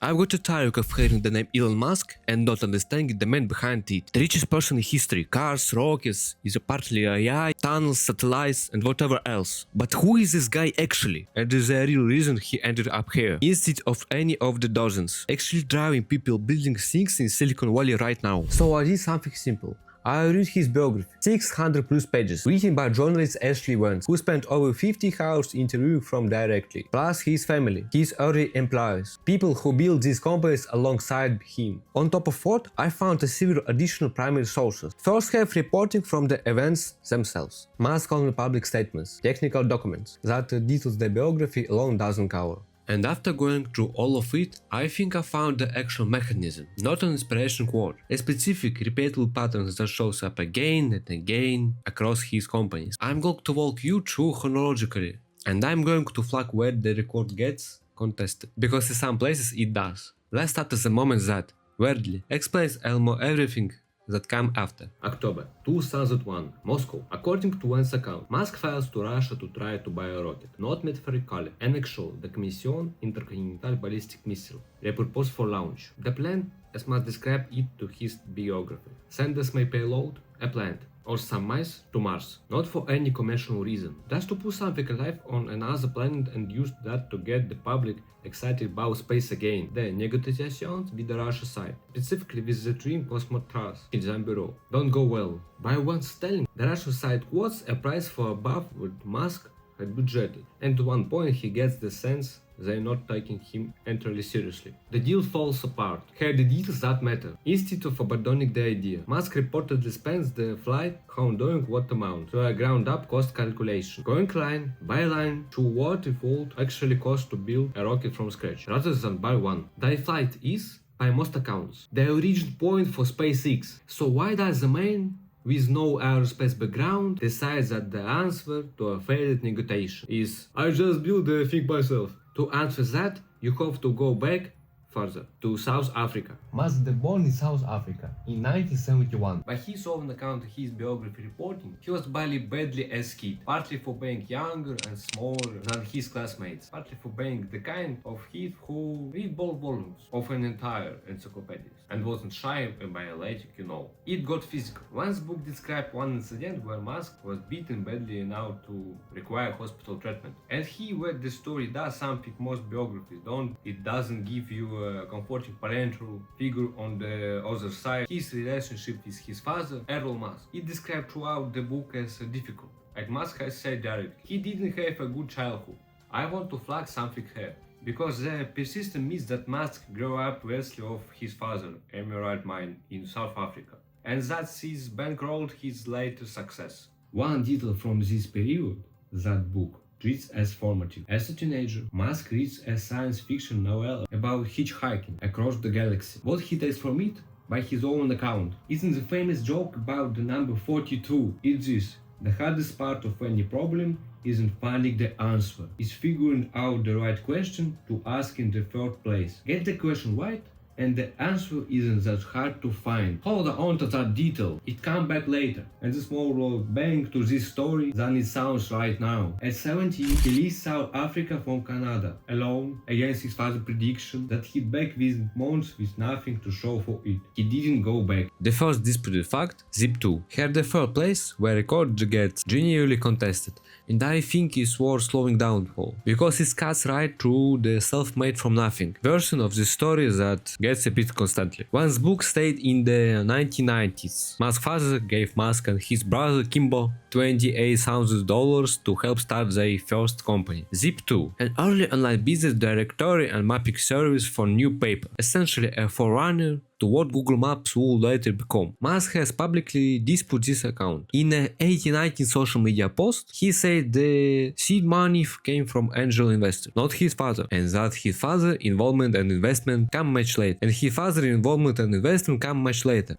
I've got tired of hearing the name Elon Musk and not understanding the man behind it. The richest person in history, cars, rockets, is partly AI, tunnels, satellites, and whatever else. But who is this guy actually? And is there a real reason he ended up here, instead of any of the dozens, actually driving people building things in Silicon Valley right now? So I did something simple. I read his biography, 600 plus pages, written by journalist Ashlee Vance, who spent over 50 hours interviewing from directly, plus his family, his early employees, people who built these companies alongside him. On top of what, I found several additional primary sources. First have reporting from the events themselves, Musk only public statements, technical documents, that details the biography alone doesn't cover. And after going through all of it, I think I found the actual mechanism, not an inspiration quote, a specific repeatable pattern that shows up again and again across his companies. I'm going to walk you through chronologically, and I'm going to flag where the record gets contested, because in some places it does. Let's start at the moment that, weirdly, explains almost everything that came after. October 2001, Moscow. According to Vance's account, Musk flies to Russia to try to buy a rocket, not metaphorically, and actually the Commission Intercontinental Ballistic Missile, repurposed for launch. The plan, as Musk described it to his biography, send a small payload, a plant, or some mice to Mars, not for any commercial reason, just to put something alive on another planet and use that to get the public excited about space again. The negotiations with the Russia side, specifically with the Dream Cosmos Trust in the Bureau, don't go well. By once telling, the Russian side quotes a price for above what Musk had budgeted, and at one point he gets the sense they're not taking him entirely seriously. The deal falls apart. Here the details that matter. Instead of abandoning the idea, Musk reportedly spends the flight home doing what amount to a ground-up cost calculation, going line by line to what it would actually cost to build a rocket from scratch, rather than buy one. The flight is, by most accounts, the origin point for SpaceX. So why does the man with no aerospace background decides that the answer to a failed negotiation is "I just built the thing myself"? To answer that, you have to go back further, to South Africa. Musk was born in South Africa in 1971. By his own account, his biography reporting, he was badly as kid, partly for being younger and smaller than his classmates, partly for being the kind of kid who read both volumes of an entire encyclopedia and wasn't shy and biologic, you know. It got physical. One's book described one incident where Musk was beaten badly enough to require hospital treatment. And he, where the story does something most biographies don't, it doesn't give you a comforting parental figure on the other side. His relationship with his father, Elon Musk, it described throughout the book as difficult. Like Musk has said directly, he didn't have a good childhood. I want to flag something here, because the persistent myth that Musk grew up wealthy of his father, Emirate Mine, in South Africa, and that he's bankrolled his later success. One detail from this period, that book treats as formative. As a teenager, Musk reads a science fiction novel about hitchhiking across the galaxy. What he takes from it, by his own account, isn't the famous joke about the number 42. It's this: the hardest part of any problem isn't finding the answer, it's figuring out the right question to ask in the first place. Get the question right, and the answer isn't that hard to find. Hold on to that detail, it comes back later. And the small road bang to this story than it sounds right now. At 17, he leaves South Africa from Canada, alone, against his father's prediction that he'd back within months with nothing to show for it. He didn't go back. The first disputed fact, Zip 2, had the third place where record gets genuinely contested, and I think it's worth slowing down for, because it cuts right through the self-made from nothing version of the story that gets repeated constantly. One's book stayed in the 1990s. Musk's father gave Musk and his brother Kimbo $28,000 to help start their first company, Zip2, an early online business directory and mapping service for new paper, essentially a forerunner to what Google Maps would later become. Musk has publicly disputed this account. In an 2019 social media post, he said the seed money came from angel investors, not his father, and that his father's involvement and investment come much later.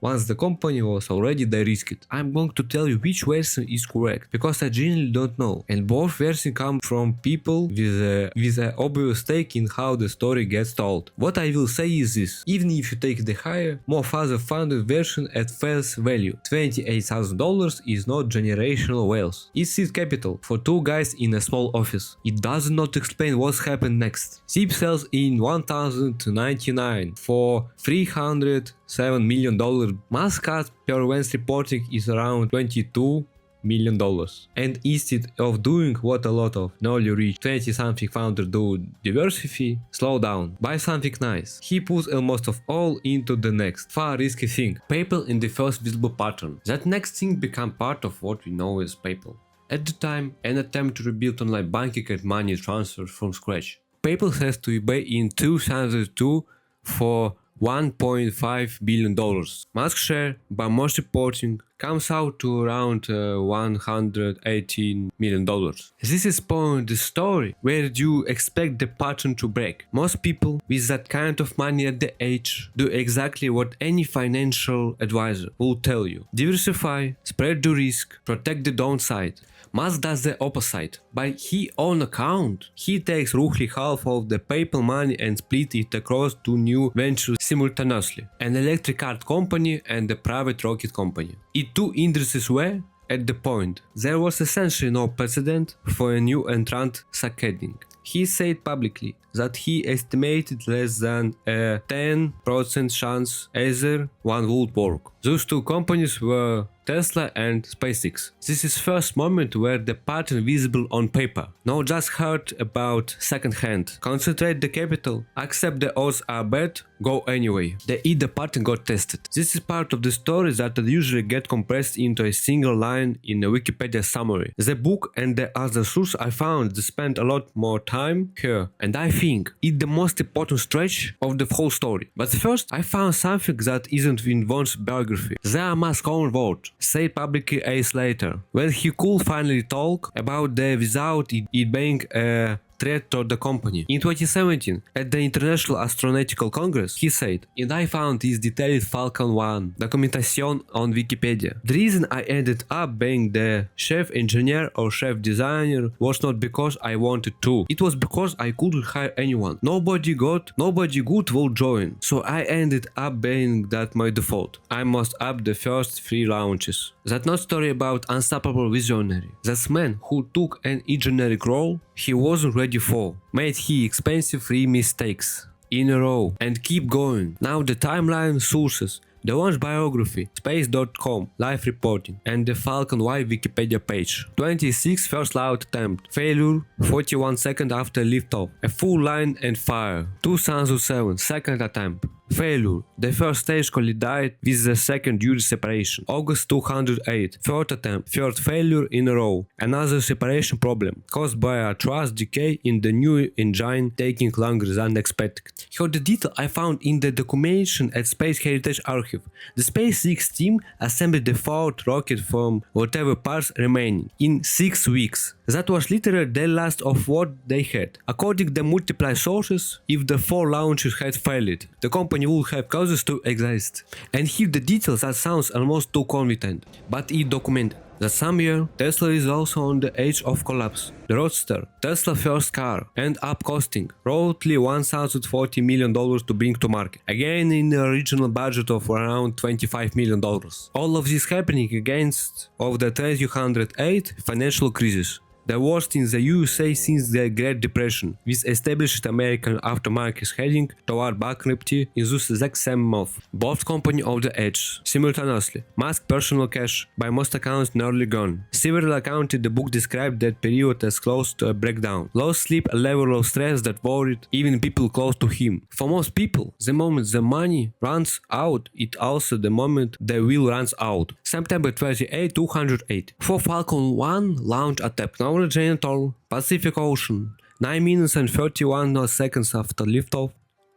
Once the company was already de-risked. I'm going to tell you which version is correct, because I genuinely don't know, and both versions come from people with an obvious stake in how the story gets told. What I will say is this: even if you take the hire more father-funded version at face value. $28,000 is not generational wealth. It's seed capital for two guys in a small office. It does not explain what's happened next. SIP sells in 1099 for $307 million. Musk cut per Vance reporting is around $22 million. And instead of doing what a lot of newly rich 20-something founders do, diversify, slow down, buy something nice. He puts almost of all into the next, far risky thing, PayPal in the first visible pattern. That next thing became part of what we know as PayPal. At the time, an attempt to rebuild online banking and money transfers from scratch. PayPal has to eBay in 2002 for $1.5 billion. Musk's share, by most reporting, comes out to around $118 million. This is point the story where you expect the pattern to break. Most people with that kind of money at the age do exactly what any financial advisor will tell you. Diversify, spread the risk, protect the downside. Musk does the opposite. By his own account, he takes roughly half of the PayPal money and split it across two new ventures simultaneously, an electric car company and a private rocket company. In two industries where, at the point, there was essentially no precedent for a new entrant succeeding. He said publicly that he estimated less than a 10% chance either one would work. Those two companies were Tesla and SpaceX. This is first moment where the pattern visible on paper. Not just heard about second-hand. Concentrate the capital, accept the odds are bad, go anyway. The pattern got tested. This is part of the story that usually get compressed into a single line in a Wikipedia summary. The book and the other source I found spent a lot more time here, and I think it's the most important stretch of the whole story. But first, I found something that isn't in Vance's biography. There Musk's own word, said publicly years later, when he could finally talk about the without it being a threat to the company. In 2017, at the International Astronautical Congress, he said, and I found this detailed Falcon 1 documentation on Wikipedia. The reason I ended up being the chief engineer or chief designer was not because I wanted to. It was because I couldn't hire anyone. Nobody good will join. So I ended up being that my default. I must up the first 3 launches. That's not story about unstoppable visionary. That's man who took an engineering role he wasn't ready for, made he expensive 3 mistakes in a row, and keep going. Now the timeline sources, the Launch biography, space.com, live reporting, and the Falcon Y Wikipedia page. 26 first launch attempt, failure 41 seconds after liftoff, a full line and fire. 2007, second attempt. Failure. The first stage collided with the second during separation. August 208. Third attempt. Third failure in a row. Another separation problem caused by a thrust decay in the new engine taking longer than expected. Here the detail I found in the documentation at Space Heritage Archive. The SpaceX team assembled the fourth rocket from whatever parts remaining in 6 weeks. That was literally the last of what they had. According to multiple sources, if the 4 launches had failed, the company would have causes to exist. And here the details that sounds almost too convenient, but it documented that some year Tesla is also on the edge of collapse. The Roadster, Tesla first car, end up costing roughly $1,040 million to bring to market, again in the original budget of around $25 million. All of this happening against of the 2008 financial crisis, the worst in the USA since the Great Depression, with established American aftermarket heading toward bankruptcy in this exact same month. Both companies on the edge, simultaneously. Musk's personal cash, by most accounts, nearly gone. Several accounts in the book described that period as close to a breakdown. Lost sleep, a level of stress that worried even people close to him. For most people, the moment the money runs out, it also the moment the will runs out. September 28, 208. For Falcon 1 launch attempt. Genital, Pacific Ocean, 9 minutes and 31 seconds after liftoff,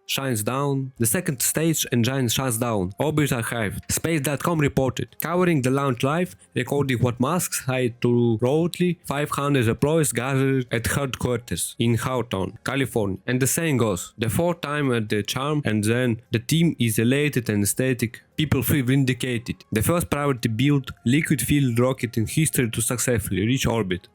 shines down. The second stage engine shuts down. Orbit archived. Space.com reported, covering the launch live, recording what Musk said to roughly 500 employees gathered at headquarters in Hawthorne, California. And the saying goes, the 4th time at the charm, and then the team is elated and ecstatic people feel vindicated. The first privately built liquid-fueled rocket in history to successfully reach orbit.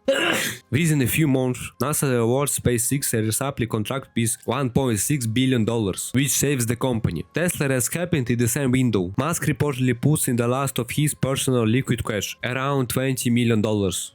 Within a few months, NASA awards SpaceX a supply contract with $1.6 billion, which saves the company. Tesla has happened in the same window. Musk reportedly puts in the last of his personal liquid cash, around $20 million,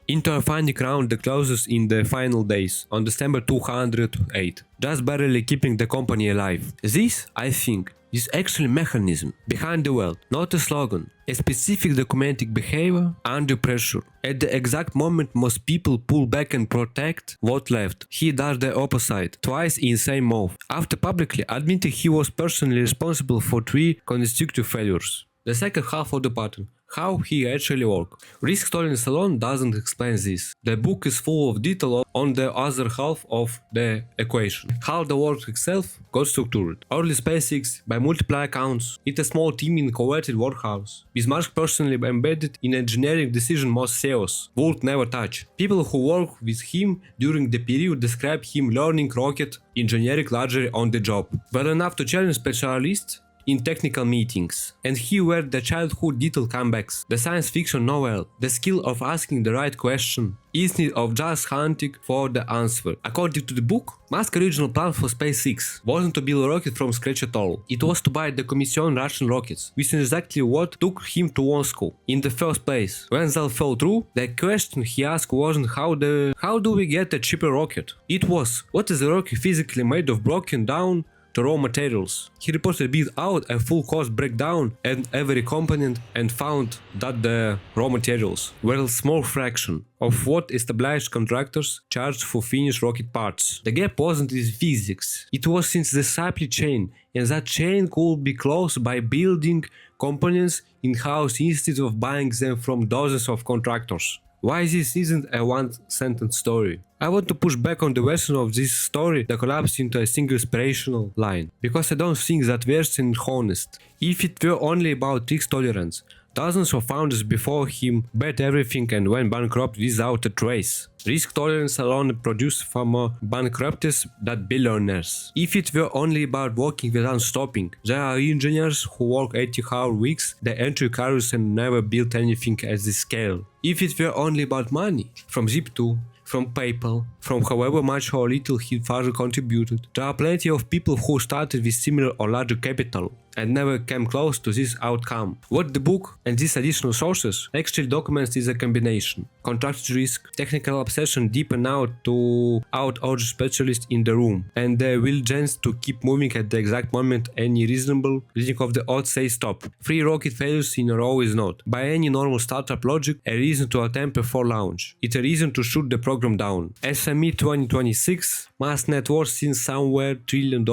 into a funding round that closes in the final days, on December 208, just barely keeping the company alive. This, I think, is actually mechanism behind the wealth, not a slogan, a specific documented behavior under pressure. At the exact moment most people pull back and protect what's left, he does the opposite, twice in same move, after publicly admitting he was personally responsible for 3 consecutive failures. The second half of the pattern. How he actually works. Risk tolerance alone doesn't explain this. The book is full of detail on the other half of the equation. How the work itself got structured. Early SpaceX, by multiple accounts, it's a small team in converted workhouse, with Musk personally embedded in engineering decision most CEOs would never touch. People who work with him during the period describe him learning rocket engineering largely on the job, well enough to challenge specialists in technical meetings, and here were the childhood detail comebacks, the science fiction novel, the skill of asking the right question, instead of just hunting for the answer. According to the book, Musk's original plan for SpaceX wasn't to build a rocket from scratch at all. It was to buy the commissioned Russian rockets, which is exactly what took him to Moscow in the first place. When they fell through, the question he asked wasn't how do we get a cheaper rocket? It was, what is the rocket physically made of broken down to raw materials. He reportedly built out a full cost breakdown and every component and found that the raw materials were a small fraction of what established contractors charged for finished rocket parts. The gap wasn't in physics, it was since the supply chain, and that chain could be closed by building components in-house instead of buying them from dozens of contractors. Why this isn't a one-sentence story? I want to push back on the version of this story that collapsed into a single inspirational line, because I don't think that version is honest. If it were only about risk tolerance, dozens of founders before him bet everything and went bankrupt without a trace. Risk tolerance alone produced far more bankruptcies than billionaires. If it were only about working without stopping, there are engineers who work 80-hour weeks, they enter careers and never built anything at this scale. If it were only about money, from Zip2, from PayPal, from however much or little he father contributed, there are plenty of people who started with similar or larger capital and never came close to this outcome. What the book and these additional sources actually documents is a combination: contracted risk, technical obsession deepened out to out-urge specialists in the room, and the will chance to keep moving at the exact moment any reasonable reading of the odds say stop. 3 rocket failures in a row is not, by any normal startup logic, a reason to attempt before launch. It's a reason to shoot the program down. As of mid-2026, Musk's net worth since somewhere $1 trillion.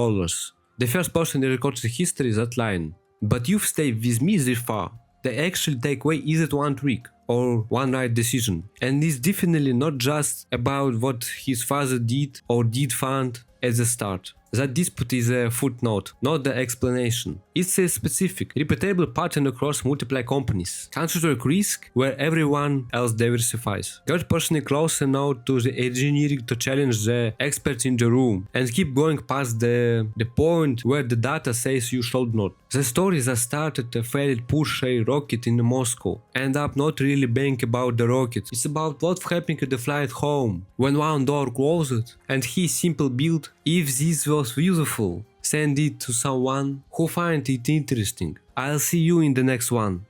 The first person in recorded history is that line. But you've stayed with me this far. The actual takeaway isn't one trick or one right decision. And it's definitely not just about what his father did or did fund at the start. That dispute is a footnote, not the explanation. It's a specific, repeatable pattern across multiple companies. Concentric risk where everyone else diversifies. Get personally close enough to the engineering to challenge the experts in the room and keep going past the point where the data says you should not. The stories that started a failed push a rocket in Moscow end up not really being about the rocket. It's about what's happening at the flight home when one door closed and he simply built, if this was useful, send it to someone who finds it interesting. I'll see you in the next one.